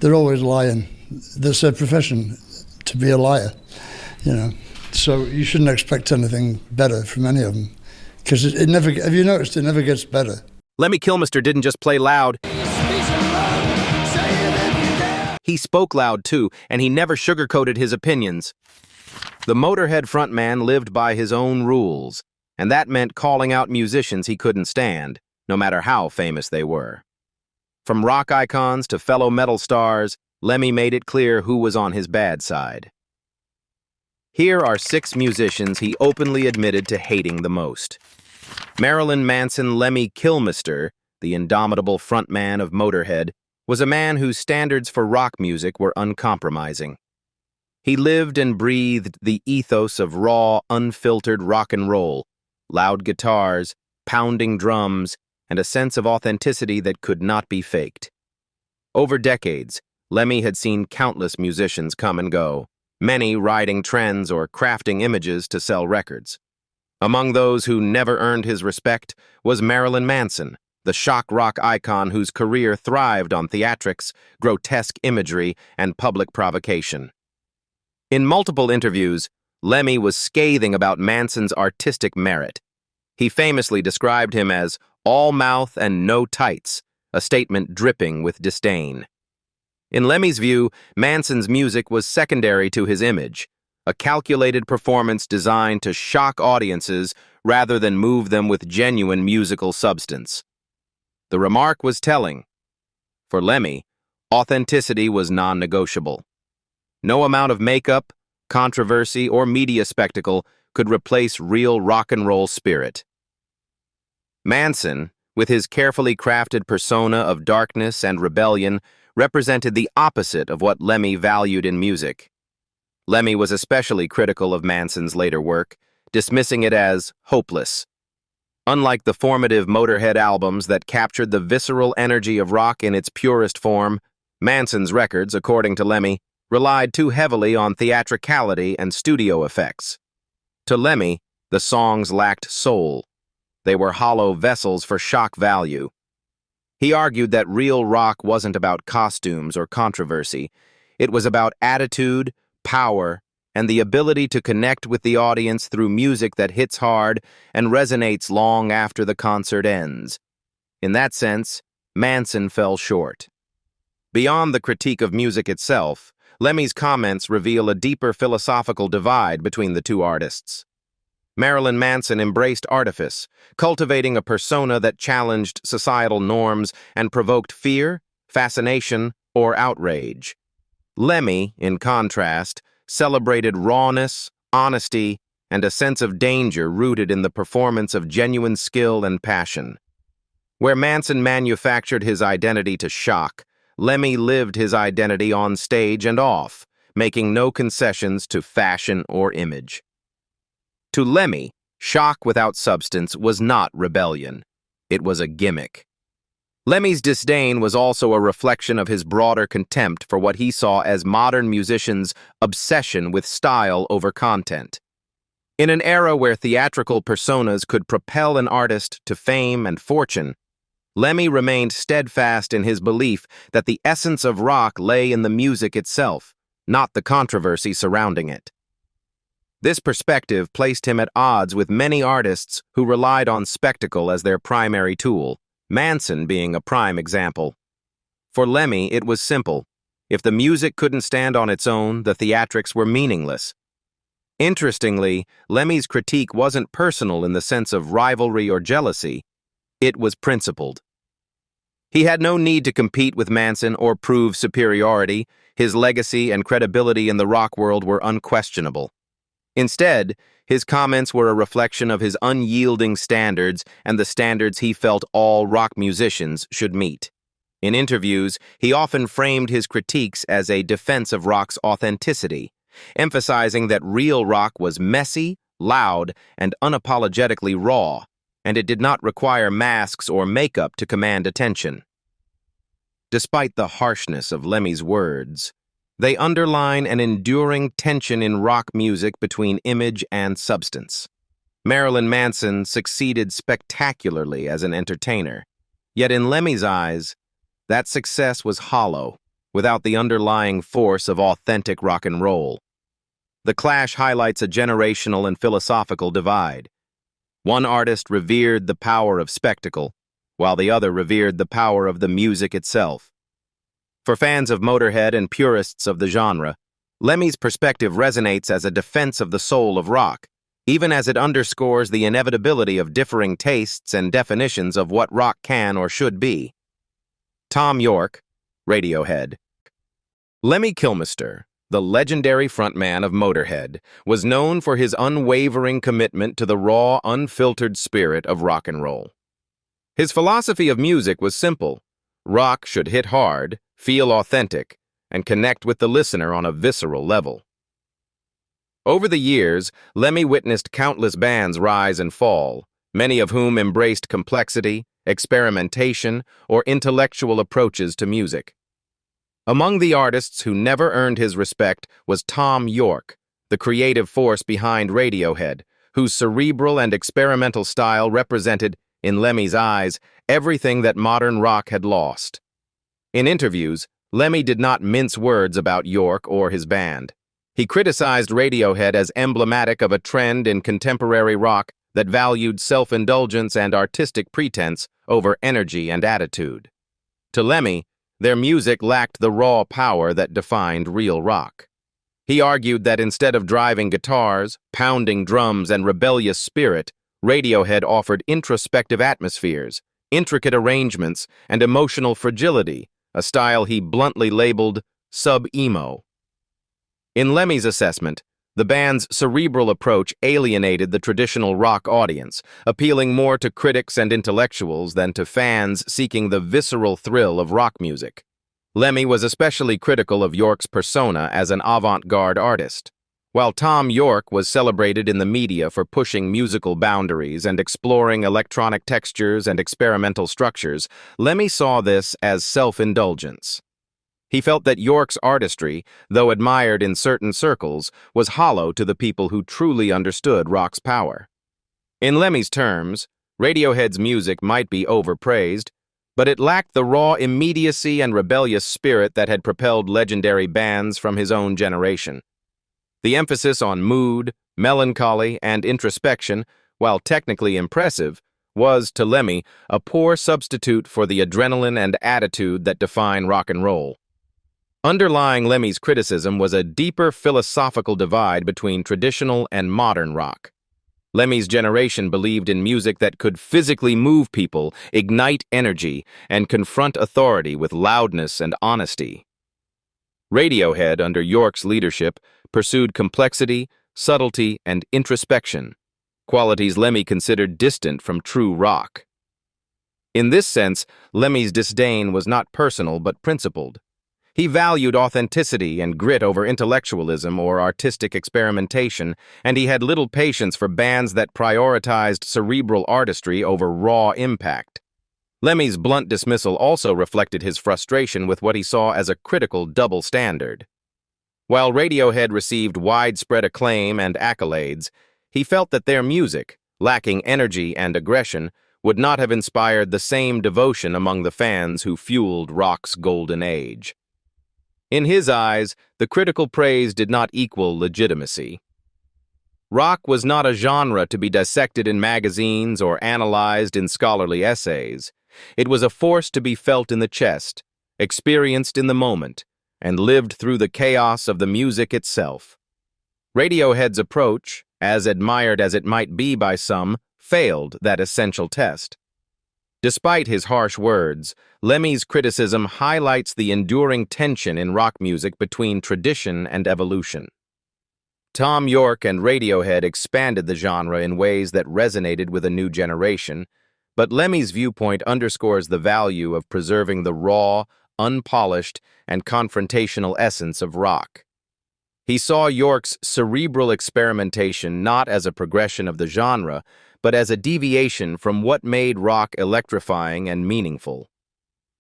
They're always lying. That's their profession, to be a liar, you know. So you shouldn't expect anything better from any of them, because it never. Have you noticed it never gets better? Lemmy Kilmister didn't just play loud. He spoke loud too, and he never sugarcoated his opinions. The Motorhead frontman lived by his own rules, and that meant calling out musicians he couldn't stand, no matter how famous they were. From rock icons to fellow metal stars, Lemmy made it clear who was on his bad side. Here are 6 musicians he openly admitted to hating the most. Marilyn Manson Lemmy Kilmister, the indomitable frontman of Motorhead, was a man whose standards for rock music were uncompromising. He lived and breathed the ethos of raw, unfiltered rock and roll, loud guitars, pounding drums, and a sense of authenticity that could not be faked. Over decades, Lemmy had seen countless musicians come and go, many riding trends or crafting images to sell records. Among those who never earned his respect was Marilyn Manson, the shock rock icon whose career thrived on theatrics, grotesque imagery, and public provocation. In multiple interviews, Lemmy was scathing about Manson's artistic merit. He famously described him as all mouth and no tights, a statement dripping with disdain. In Lemmy's view, Manson's music was secondary to his image, a calculated performance designed to shock audiences rather than move them with genuine musical substance. The remark was telling. For Lemmy, authenticity was non-negotiable. No amount of makeup, controversy, or media spectacle could replace real rock and roll spirit. Manson, with his carefully crafted persona of darkness and rebellion, represented the opposite of what Lemmy valued in music. Lemmy was especially critical of Manson's later work, dismissing it as hopeless. Unlike the formative Motorhead albums that captured the visceral energy of rock in its purest form, Manson's records, according to Lemmy, relied too heavily on theatricality and studio effects. To Lemmy, the songs lacked soul. They were hollow vessels for shock value. He argued that real rock wasn't about costumes or controversy. It was about attitude, power, and the ability to connect with the audience through music that hits hard and resonates long after the concert ends. In that sense, Manson fell short. Beyond the critique of music itself, Lemmy's comments reveal a deeper philosophical divide between the two artists. Marilyn Manson embraced artifice, cultivating a persona that challenged societal norms and provoked fear, fascination, or outrage. Lemmy, in contrast, celebrated rawness, honesty, and a sense of danger rooted in the performance of genuine skill and passion. Where Manson manufactured his identity to shock, Lemmy lived his identity on stage and off, making no concessions to fashion or image. To Lemmy, shock without substance was not rebellion. It was a gimmick. Lemmy's disdain was also a reflection of his broader contempt for what he saw as modern musicians' obsession with style over content. In an era where theatrical personas could propel an artist to fame and fortune, Lemmy remained steadfast in his belief that the essence of rock lay in the music itself, not the controversy surrounding it. This perspective placed him at odds with many artists who relied on spectacle as their primary tool, Manson being a prime example. For Lemmy, it was simple. If the music couldn't stand on its own, the theatrics were meaningless. Interestingly, Lemmy's critique wasn't personal in the sense of rivalry or jealousy. It was principled. He had no need to compete with Manson or prove superiority. His legacy and credibility in the rock world were unquestionable. Instead, his comments were a reflection of his unyielding standards and the standards he felt all rock musicians should meet. In interviews, he often framed his critiques as a defense of rock's authenticity, emphasizing that real rock was messy, loud, and unapologetically raw, and it did not require masks or makeup to command attention. Despite the harshness of Lemmy's words, they underline an enduring tension in rock music between image and substance. Marilyn Manson succeeded spectacularly as an entertainer, yet in Lemmy's eyes, that success was hollow, without the underlying force of authentic rock and roll. The clash highlights a generational and philosophical divide. One artist revered the power of spectacle, while the other revered the power of the music itself. For fans of Motorhead and purists of the genre, Lemmy's perspective resonates as a defense of the soul of rock, even as it underscores the inevitability of differing tastes and definitions of what rock can or should be. Thom Yorke, Radiohead. Lemmy Kilmister, the legendary frontman of Motorhead, was known for his unwavering commitment to the raw, unfiltered spirit of rock and roll. His philosophy of music was simple. Rock should hit hard, feel authentic, and connect with the listener on a visceral level. Over the years, Lemmy witnessed countless bands rise and fall, many of whom embraced complexity, experimentation, or intellectual approaches to music. Among the artists who never earned his respect was Thom Yorke, the creative force behind Radiohead, whose cerebral and experimental style represented, in Lemmy's eyes, everything that modern rock had lost. In interviews, Lemmy did not mince words about Yorke or his band. He criticized Radiohead as emblematic of a trend in contemporary rock that valued self-indulgence and artistic pretense over energy and attitude. To Lemmy, their music lacked the raw power that defined real rock. He argued that instead of driving guitars, pounding drums, and rebellious spirit, Radiohead offered introspective atmospheres, intricate arrangements, and emotional fragility, a style he bluntly labeled sub-emo. In Lemmy's assessment, the band's cerebral approach alienated the traditional rock audience, appealing more to critics and intellectuals than to fans seeking the visceral thrill of rock music. Lemmy was especially critical of Yorke's persona as an avant-garde artist. While Thom Yorke was celebrated in the media for pushing musical boundaries and exploring electronic textures and experimental structures, Lemmy saw this as self-indulgence. He felt that Yorke's artistry, though admired in certain circles, was hollow to the people who truly understood rock's power. In Lemmy's terms, Radiohead's music might be overpraised, but it lacked the raw immediacy and rebellious spirit that had propelled legendary bands from his own generation. The emphasis on mood, melancholy, and introspection, while technically impressive, was, to Lemmy, a poor substitute for the adrenaline and attitude that define rock and roll. Underlying Lemmy's criticism was a deeper philosophical divide between traditional and modern rock. Lemmy's generation believed in music that could physically move people, ignite energy, and confront authority with loudness and honesty. Radiohead, under Yorke's leadership, pursued complexity, subtlety, and introspection, qualities Lemmy considered distant from true rock. In this sense, Lemmy's disdain was not personal but principled. He valued authenticity and grit over intellectualism or artistic experimentation, and he had little patience for bands that prioritized cerebral artistry over raw impact. Lemmy's blunt dismissal also reflected his frustration with what he saw as a critical double standard. While Radiohead received widespread acclaim and accolades, he felt that their music, lacking energy and aggression, would not have inspired the same devotion among the fans who fueled rock's golden age. In his eyes, the critical praise did not equal legitimacy. Rock was not a genre to be dissected in magazines or analyzed in scholarly essays. It was a force to be felt in the chest, experienced in the moment, and lived through the chaos of the music itself. Radiohead's approach, as admired as it might be by some, failed that essential test. Despite his harsh words, Lemmy's criticism highlights the enduring tension in rock music between tradition and evolution. Thom Yorke and Radiohead expanded the genre in ways that resonated with a new generation, but Lemmy's viewpoint underscores the value of preserving the raw, unpolished, and confrontational essence of rock. He saw Yorke's cerebral experimentation not as a progression of the genre, but as a deviation from what made rock electrifying and meaningful.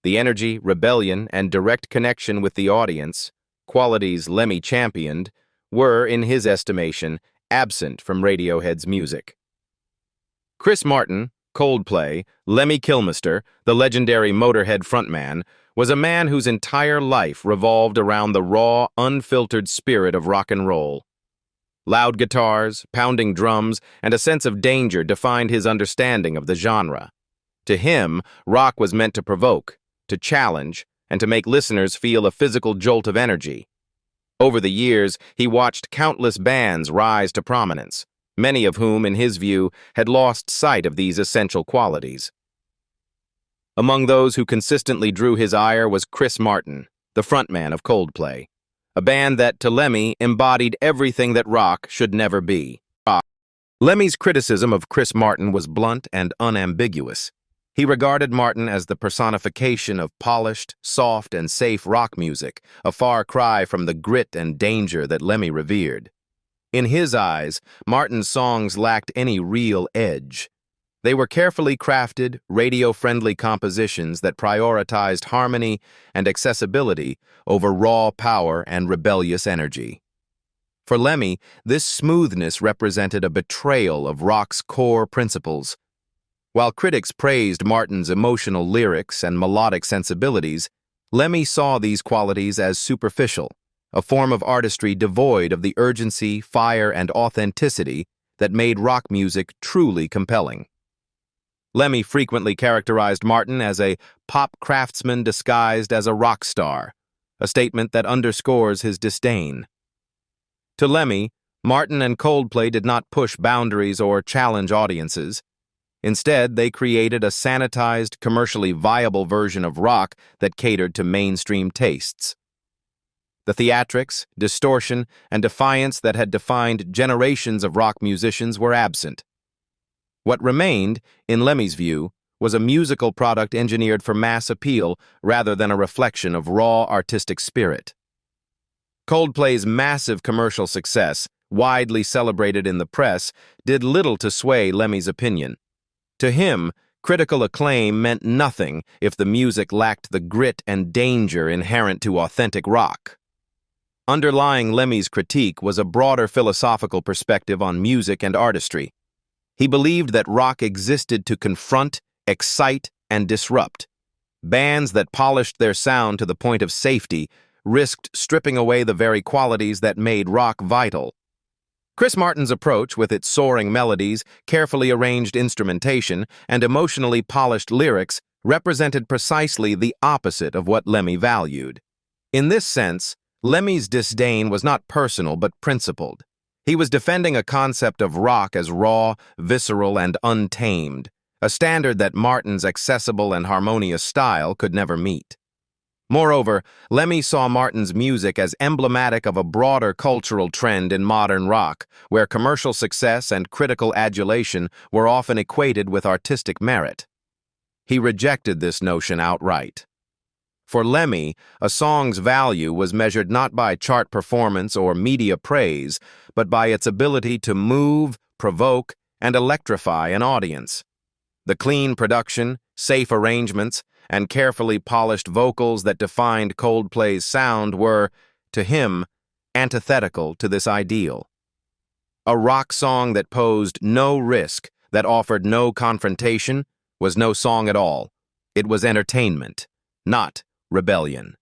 The energy, rebellion, and direct connection with the audience, qualities Lemmy championed, were, in his estimation, absent from Radiohead's music. Chris Martin, Coldplay, Lemmy Kilmister, the legendary Motorhead frontman, was a man whose entire life revolved around the raw, unfiltered spirit of rock and roll. Loud guitars, pounding drums, and a sense of danger defined his understanding of the genre. To him, rock was meant to provoke, to challenge, and to make listeners feel a physical jolt of energy. Over the years, he watched countless bands rise to prominence, many of whom, in his view, had lost sight of these essential qualities. Among those who consistently drew his ire was Chris Martin, the frontman of Coldplay, a band that, to Lemmy, embodied everything that rock should never be. Lemmy's criticism of Chris Martin was blunt and unambiguous. He regarded Martin as the personification of polished, soft, and safe rock music, a far cry from the grit and danger that Lemmy revered. In his eyes, Martin's songs lacked any real edge. They were carefully crafted, radio-friendly compositions that prioritized harmony and accessibility over raw power and rebellious energy. For Lemmy, this smoothness represented a betrayal of rock's core principles. While critics praised Martin's emotional lyrics and melodic sensibilities, Lemmy saw these qualities as superficial, a form of artistry devoid of the urgency, fire, and authenticity that made rock music truly compelling. Lemmy frequently characterized Martin as a pop craftsman disguised as a rock star, a statement that underscores his disdain. To Lemmy, Martin and Coldplay did not push boundaries or challenge audiences. Instead, they created a sanitized, commercially viable version of rock that catered to mainstream tastes. The theatrics, distortion, and defiance that had defined generations of rock musicians were absent. What remained, in Lemmy's view, was a musical product engineered for mass appeal rather than a reflection of raw artistic spirit. Coldplay's massive commercial success, widely celebrated in the press, did little to sway Lemmy's opinion. To him, critical acclaim meant nothing if the music lacked the grit and danger inherent to authentic rock. Underlying Lemmy's critique was a broader philosophical perspective on music and artistry. He believed that rock existed to confront, excite, and disrupt. Bands that polished their sound to the point of safety risked stripping away the very qualities that made rock vital. Chris Martin's approach, with its soaring melodies, carefully arranged instrumentation, and emotionally polished lyrics, represented precisely the opposite of what Lemmy valued. In this sense, Lemmy's disdain was not personal but principled. He was defending a concept of rock as raw, visceral, and untamed, a standard that Martin's accessible and harmonious style could never meet. Moreover, Lemmy saw Martin's music as emblematic of a broader cultural trend in modern rock, where commercial success and critical adulation were often equated with artistic merit. He rejected this notion outright. For Lemmy, a song's value was measured not by chart performance or media praise, but by its ability to move, provoke, and electrify an audience. The clean production, safe arrangements, and carefully polished vocals that defined Coldplay's sound were, to him, antithetical to this ideal. A rock song that posed no risk, that offered no confrontation, was no song at all. It was entertainment, not rebellion.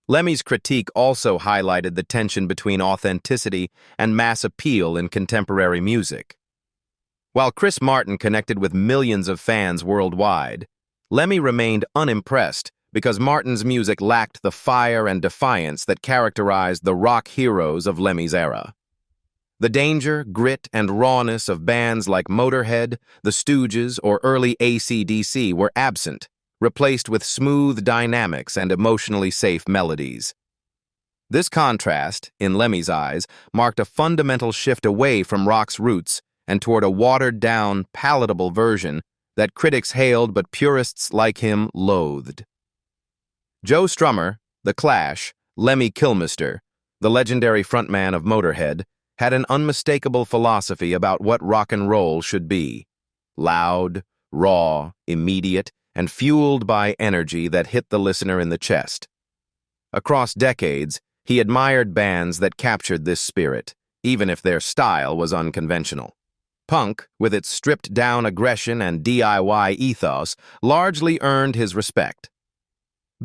Lemmy's critique also highlighted the tension between authenticity and mass appeal in contemporary music. While Chris Martin connected with millions of fans worldwide, Lemmy remained unimpressed because Martin's music lacked the fire and defiance that characterized the rock heroes of Lemmy's era. The danger, grit, and rawness of bands like Motorhead, The Stooges, or early AC/DC were absent, replaced with smooth dynamics and emotionally safe melodies. This contrast, in Lemmy's eyes, marked a fundamental shift away from rock's roots and toward a watered-down, palatable version that critics hailed but purists like him loathed. Joe Strummer, The Clash, Lemmy Kilmister, the legendary frontman of Motorhead, had an unmistakable philosophy about what rock and roll should be: loud, raw, immediate, and fueled by energy that hit the listener in the chest. Across decades, he admired bands that captured this spirit, even if their style was unconventional. Punk, with its stripped-down aggression and DIY ethos, largely earned his respect.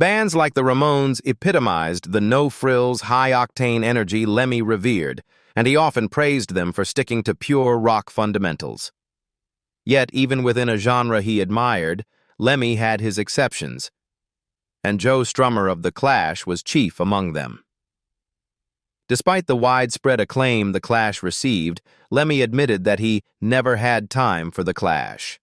Bands like the Ramones epitomized the no-frills, high-octane energy Lemmy revered, and he often praised them for sticking to pure rock fundamentals. Yet, even within a genre he admired, Lemmy had his exceptions, and Joe Strummer of The Clash was chief among them. Despite the widespread acclaim The Clash received, Lemmy admitted that he never had time for The Clash.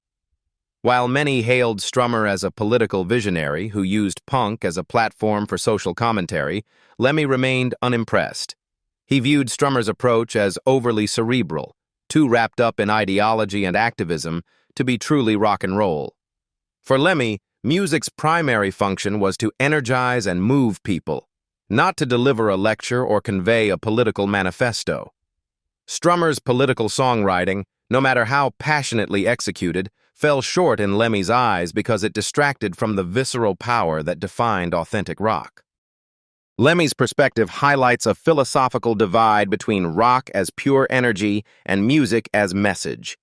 While many hailed Strummer as a political visionary who used punk as a platform for social commentary, Lemmy remained unimpressed. He viewed Strummer's approach as overly cerebral, too wrapped up in ideology and activism to be truly rock and roll. For Lemmy, music's primary function was to energize and move people, not to deliver a lecture or convey a political manifesto. Strummer's political songwriting, no matter how passionately executed, fell short in Lemmy's eyes because it distracted from the visceral power that defined authentic rock. Lemmy's perspective highlights a philosophical divide between rock as pure energy and music as message.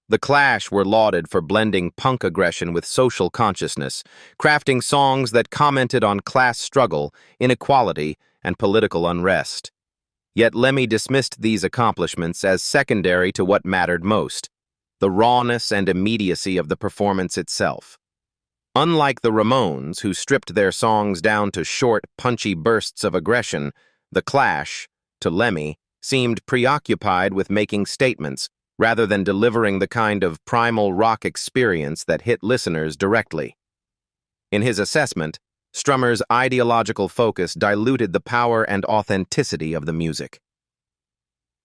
The Clash were lauded for blending punk aggression with social consciousness, crafting songs that commented on class struggle, inequality, and political unrest. Yet Lemmy dismissed these accomplishments as secondary to what mattered most: the rawness and immediacy of the performance itself. Unlike the Ramones, who stripped their songs down to short, punchy bursts of aggression, The Clash, to Lemmy, seemed preoccupied with making statements rather than delivering the kind of primal rock experience that hit listeners directly. In his assessment, Strummer's ideological focus diluted the power and authenticity of the music.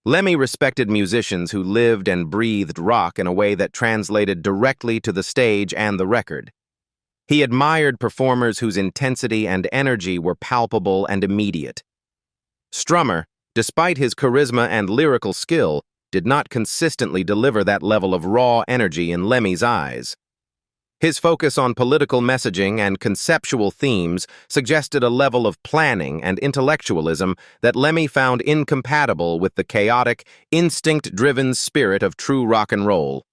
Lemmy respected musicians who lived and breathed rock in a way that translated directly to the stage and the record. He admired performers whose intensity and energy were palpable and immediate. Strummer, despite his charisma and lyrical skill, did not consistently deliver that level of raw energy in Lemmy's eyes. His focus on political messaging and conceptual themes suggested a level of planning and intellectualism that Lemmy found incompatible with the chaotic, instinct-driven spirit of true rock and roll.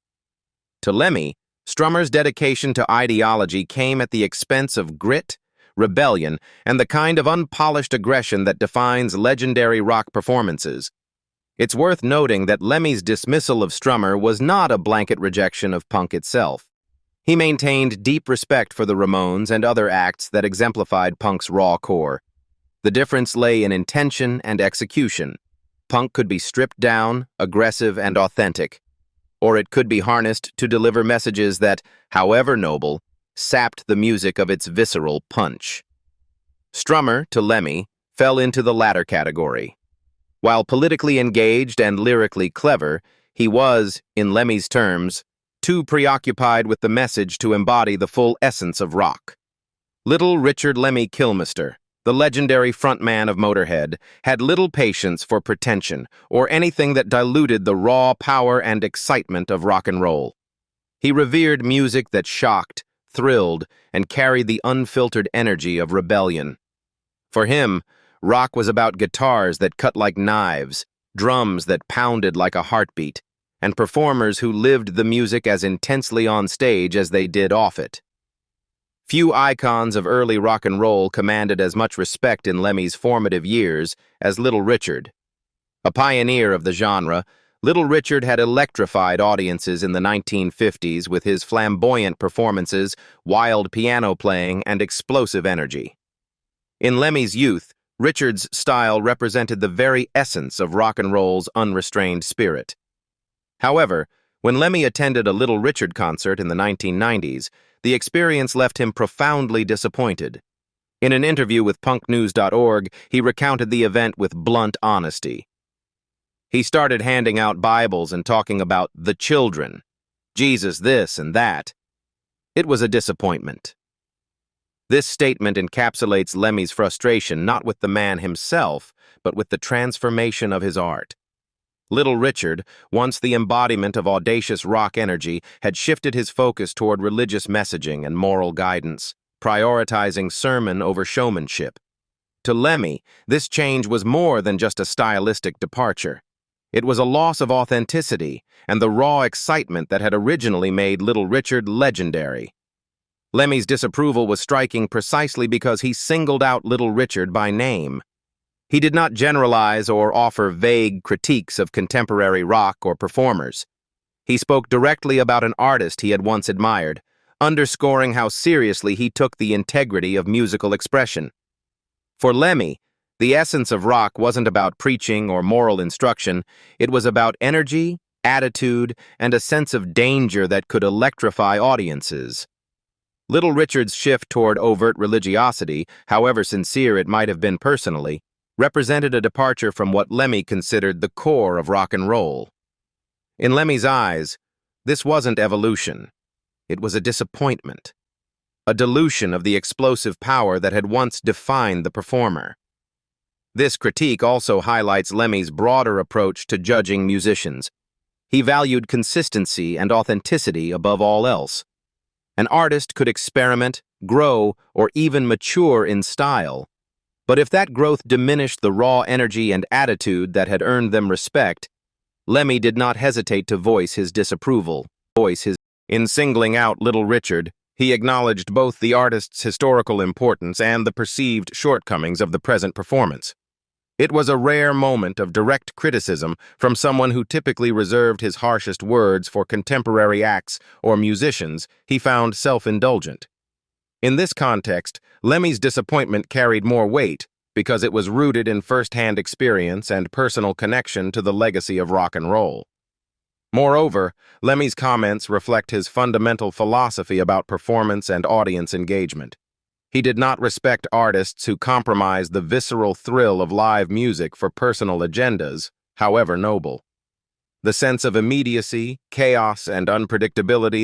To Lemmy, Strummer's dedication to ideology came at the expense of grit, rebellion, and the kind of unpolished aggression that defines legendary rock performances. It's worth noting that Lemmy's dismissal of Strummer was not a blanket rejection of punk itself. He maintained deep respect for the Ramones and other acts that exemplified punk's raw core. The difference lay in intention and execution. Punk could be stripped down, aggressive, and authentic, or it could be harnessed to deliver messages that, however noble, sapped the music of its visceral punch. Strummer, to Lemmy, fell into the latter category. While politically engaged and lyrically clever, he was, in Lemmy's terms, too preoccupied with the message to embody the full essence of rock. Little Richard Lemmy Kilmister, the legendary frontman of Motorhead, had little patience for pretension or anything that diluted the raw power and excitement of rock and roll. He revered music that shocked, thrilled, and carried the unfiltered energy of rebellion. For him, rock was about guitars that cut like knives, drums that pounded like a heartbeat, and performers who lived the music as intensely on stage as they did off it. Few icons of early rock and roll commanded as much respect in Lemmy's formative years as Little Richard. A pioneer of the genre, Little Richard had electrified audiences in the 1950s with his flamboyant performances, wild piano playing, and explosive energy. In Lemmy's youth, Richard's style represented the very essence of rock and roll's unrestrained spirit. However, when Lemmy attended a Little Richard concert in the 1990s, the experience left him profoundly disappointed. In an interview with punknews.org, he recounted the event with blunt honesty. He started handing out Bibles and talking about the children, Jesus this and that. It was a disappointment. This statement encapsulates Lemmy's frustration not with the man himself, but with the transformation of his art. Little Richard, once the embodiment of audacious rock energy, had shifted his focus toward religious messaging and moral guidance, prioritizing sermon over showmanship. To Lemmy, this change was more than just a stylistic departure. It was a loss of authenticity and the raw excitement that had originally made Little Richard legendary. Lemmy's disapproval was striking precisely because he singled out Little Richard by name. He did not generalize or offer vague critiques of contemporary rock or performers. He spoke directly about an artist he had once admired, underscoring how seriously he took the integrity of musical expression. For Lemmy, the essence of rock wasn't about preaching or moral instruction. It was about energy, attitude, and a sense of danger that could electrify audiences. Little Richard's shift toward overt religiosity, however sincere it might have been personally, represented a departure from what Lemmy considered the core of rock and roll. In Lemmy's eyes, this wasn't evolution. It was a disappointment, a dilution of the explosive power that had once defined the performer. This critique also highlights Lemmy's broader approach to judging musicians. He valued consistency and authenticity above all else. An artist could experiment, grow, or even mature in style. But if that growth diminished the raw energy and attitude that had earned them respect, Lemmy did not hesitate to voice his disapproval. In singling out Little Richard, he acknowledged both the artist's historical importance and the perceived shortcomings of the present performance. It was a rare moment of direct criticism from someone who typically reserved his harshest words for contemporary acts or musicians he found self-indulgent. In this context, Lemmy's disappointment carried more weight because it was rooted in first-hand experience and personal connection to the legacy of rock and roll. Moreover, Lemmy's comments reflect his fundamental philosophy about performance and audience engagement. He did not respect artists who compromised the visceral thrill of live music for personal agendas, however noble. The sense of immediacy, chaos, and unpredictability